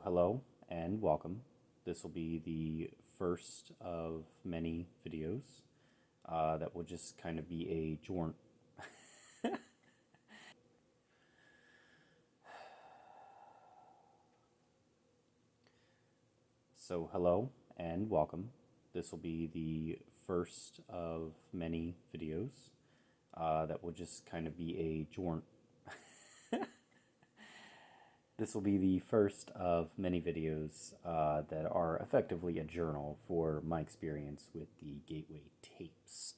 So, hello and welcome. This will be the first of many videos that will just kind of be a jaunt. So, hello and welcome. This will be the first of many videos that will just kind of be a jaunt. This will be the first of many videos that are effectively a journal for my experience with the Gateway tapes.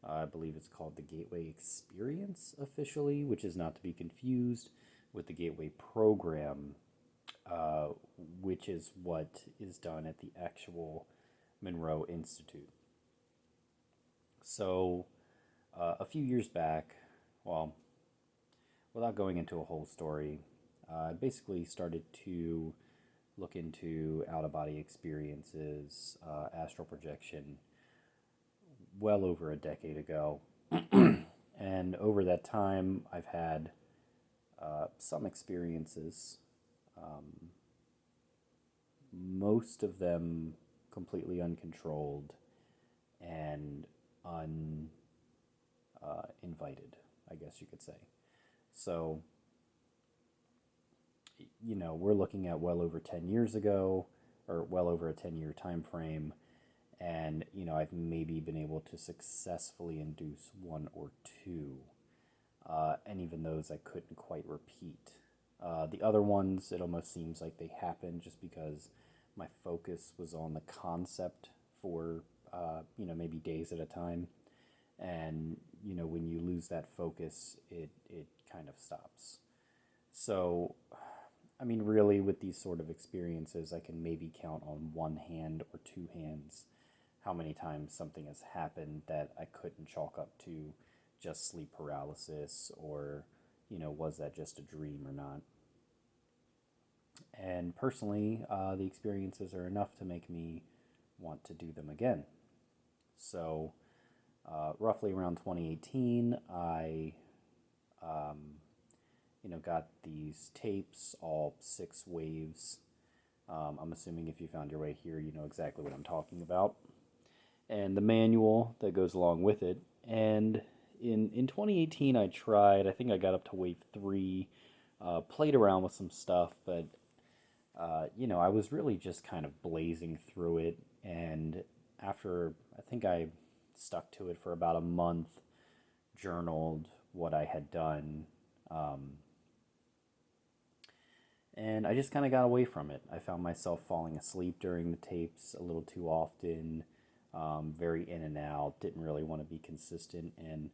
I believe it's called the Gateway Experience officially, which is not to be confused with the Gateway Program, uh, which is what is done at the actual Monroe Institute. So, a few years back, well, without going into a whole story, I basically started to look into out of body experiences, astral projection, well over a decade ago. And over that time, I've had some experiences, most of them completely uncontrolled and uninvited, I guess you could say. So, we're looking at well over 10 years ago, or well over a 10-year time frame, and I've maybe been able to successfully induce one or two, and even those I couldn't quite repeat. The other ones, it almost seems like they happened just because my focus was on the concept for maybe days at a time, and when you lose that focus, it kind of stops. So, I mean, really, with these sort of experiences, I can maybe count on one hand or two hands how many times something has happened that I couldn't chalk up to just sleep paralysis or, was that just a dream or not. And personally, the experiences are enough to make me want to do them again. So, roughly around 2018, I got these tapes, all 6 waves. I'm assuming if you found your way here, you know exactly what I'm talking about. And the manual that goes along with it. And in 2018, I think I got up to wave 3, played around with some stuff, but, I was really just kind of blazing through it. And after, I think I stuck to it for about a month, journaled what I had done. And I just kind of got away from it. I found myself falling asleep during the tapes a little too often, very in and out, didn't really want to be consistent. And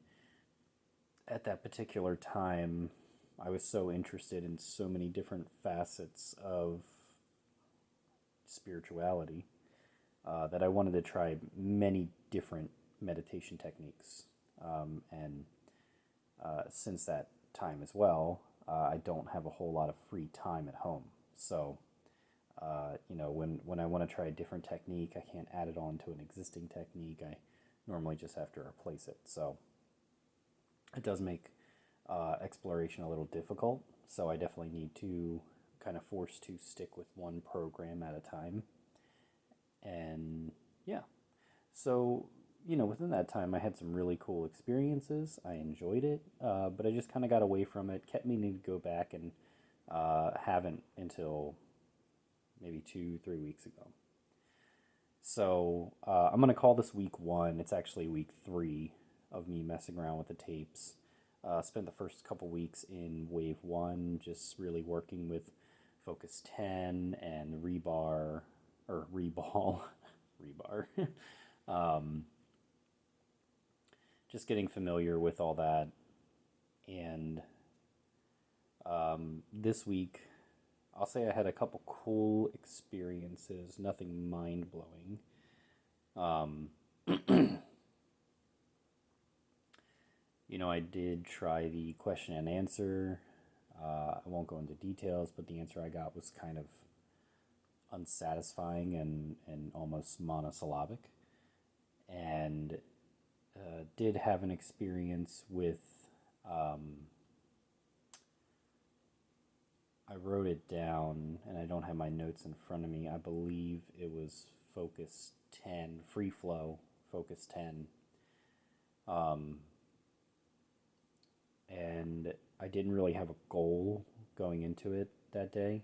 at that particular time, I was so interested in so many different facets of spirituality that I wanted to try many different meditation techniques. And since that time as well, I don't have a whole lot of free time at home. So, when I want to try a different technique, I can't add it on to an existing technique. I normally just have to replace it. So, it does make exploration a little difficult. So, I definitely need to kind of force to stick with one program at a time. And yeah, so within that time, I had some really cool experiences. I enjoyed it, but I just kind of got away from it. Kept meaning to go back and haven't until maybe 2, 3 weeks ago. So I'm gonna call this week 1. It's actually week 3 of me messing around with the tapes. Spent the first couple weeks in wave 1, just really working with Focus 10 and rebar or reball, rebar. um, just getting familiar with all that. And this week, I'll say I had a couple cool experiences, nothing mind blowing. Um, I did try the question and answer. I won't go into details, but the answer I got was kind of unsatisfying and almost monosyllabic. And did have an experience with I wrote it down, and I don't have my notes in front of me. I believe it was Focus 10, Free Flow, Focus 10. Um, and I didn't really have a goal going into it that day.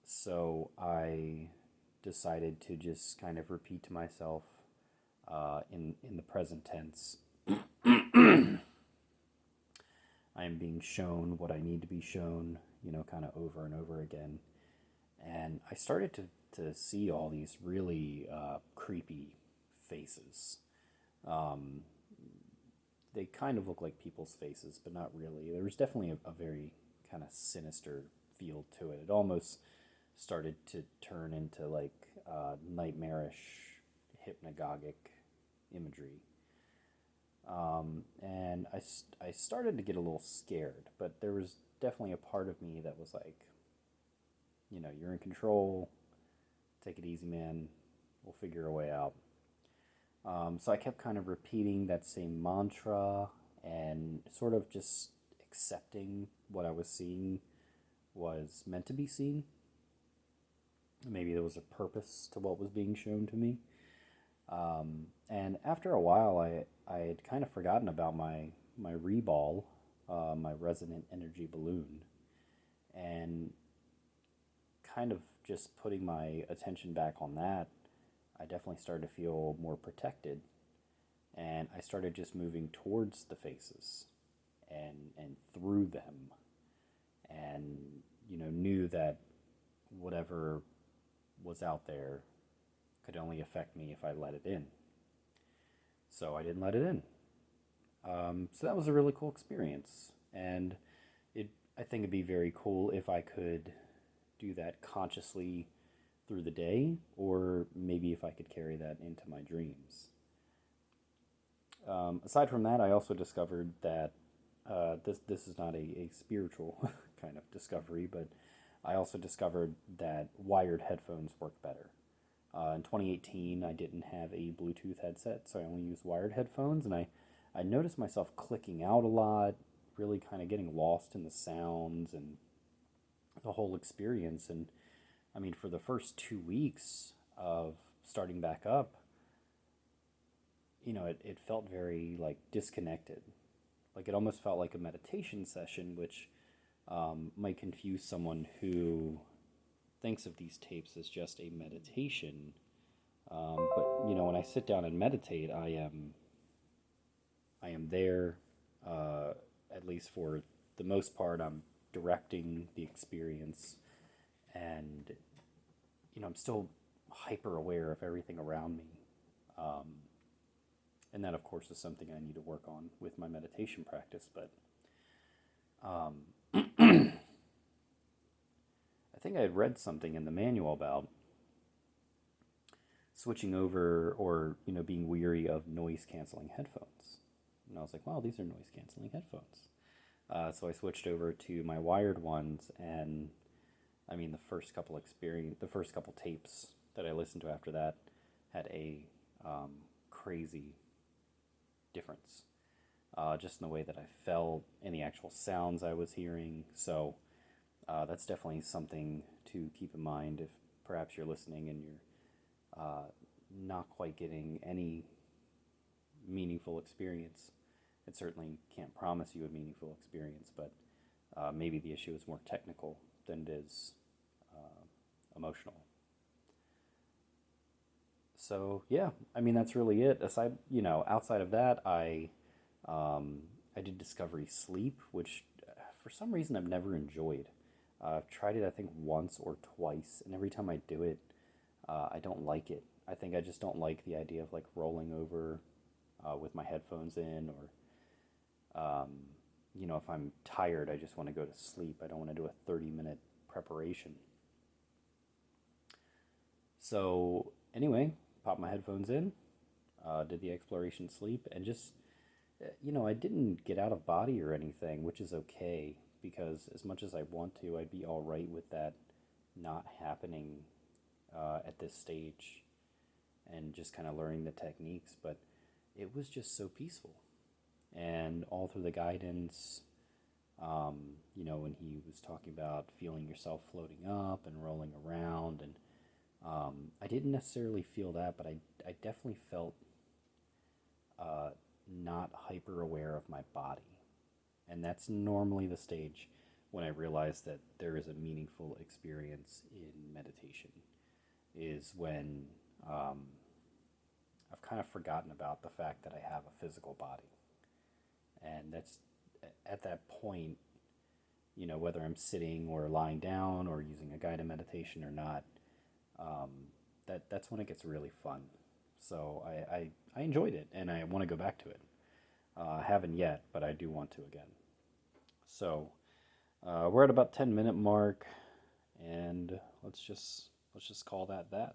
So I decided to just kind of repeat to myself in the present tense. I am being shown what I need to be shown, kind of over and over again. And I started to see all these really creepy faces. Um, they kind of look like people's faces, but not really. There was definitely a very kind of sinister feel to it. It almost started to turn into like nightmarish, hypnagogic imagery. And I started to get a little scared, but there was definitely a part of me that was like, you're in control, take it easy, man, we'll figure a way out. So I kept kind of repeating that same mantra and sort of just accepting what I was seeing was meant to be seen. Maybe there was a purpose to what was being shown to me. And after a while, I had kind of forgotten about my reball, my resonant energy balloon, and kind of just putting my attention back on that, I definitely started to feel more protected, and I started just moving towards the faces and through them, and knew that whatever was out there could only affect me if I let it in. So I didn't let it in. So that was a really cool experience, and I think it'd be very cool if I could do that consciously through the day, or maybe if I could carry that into my dreams. Aside from that, I also discovered that this is not a spiritual kind of discovery, but I also discovered that wired headphones work better. In 2018, I didn't have a Bluetooth headset, so I only used wired headphones, and I noticed myself clicking out a lot, really kind of getting lost in the sounds and the whole experience. And I mean, for the first 2 weeks of starting back up, it felt very like disconnected. Like it almost felt like a meditation session, which might confuse someone who thinks of these tapes as just a meditation. But when I sit down and meditate, I am there. At least for the most part, I'm directing the experience, and I'm still hyper aware of everything around me. And that, of course, is something I need to work on with my meditation practice. But I think I had read something in the manual about switching over, or being weary of noise canceling headphones. And I was like, wow, these are noise canceling headphones. So I switched over to my wired ones, and I mean, the first couple tapes that I listened to after that had a crazy difference, just in the way that I felt and the actual sounds I was hearing. So that's definitely something to keep in mind if perhaps you're listening and you're not quite getting any meaningful experience. It certainly can't promise you a meaningful experience, but maybe the issue is more technical than it is emotional. So yeah, I mean that's really it. Outside of that, I did Discovery Sleep, which for some reason I've never enjoyed. I've tried it I think once or twice, and every time I do it, I don't like it. I think I just don't like the idea of like rolling over with my headphones in, or if I'm tired, I just want to go to sleep. I don't want to do a 30-minute preparation. So anyway, popped my headphones in, did the exploration sleep, and just, I didn't get out of body or anything, which is okay, because as much as I want to, I'd be all right with that not happening at this stage, and just kind of learning the techniques. But it was just so peaceful, and all through the guidance, You know, when he was talking about feeling yourself floating up and rolling around, and I didn't necessarily feel that, but I definitely felt not hyper aware of my body. And that's normally the stage when I realize that there is a meaningful experience in meditation, is when um, I've kind of forgotten about the fact that I have a physical body. And that's at that point, you know, whether I'm sitting or lying down or using a guided meditation or not, um, that's when it gets really fun. So I enjoyed it and I want to go back to it. I haven't yet, but I do want to again. So we're at about 10-minute mark, and let's just call that that.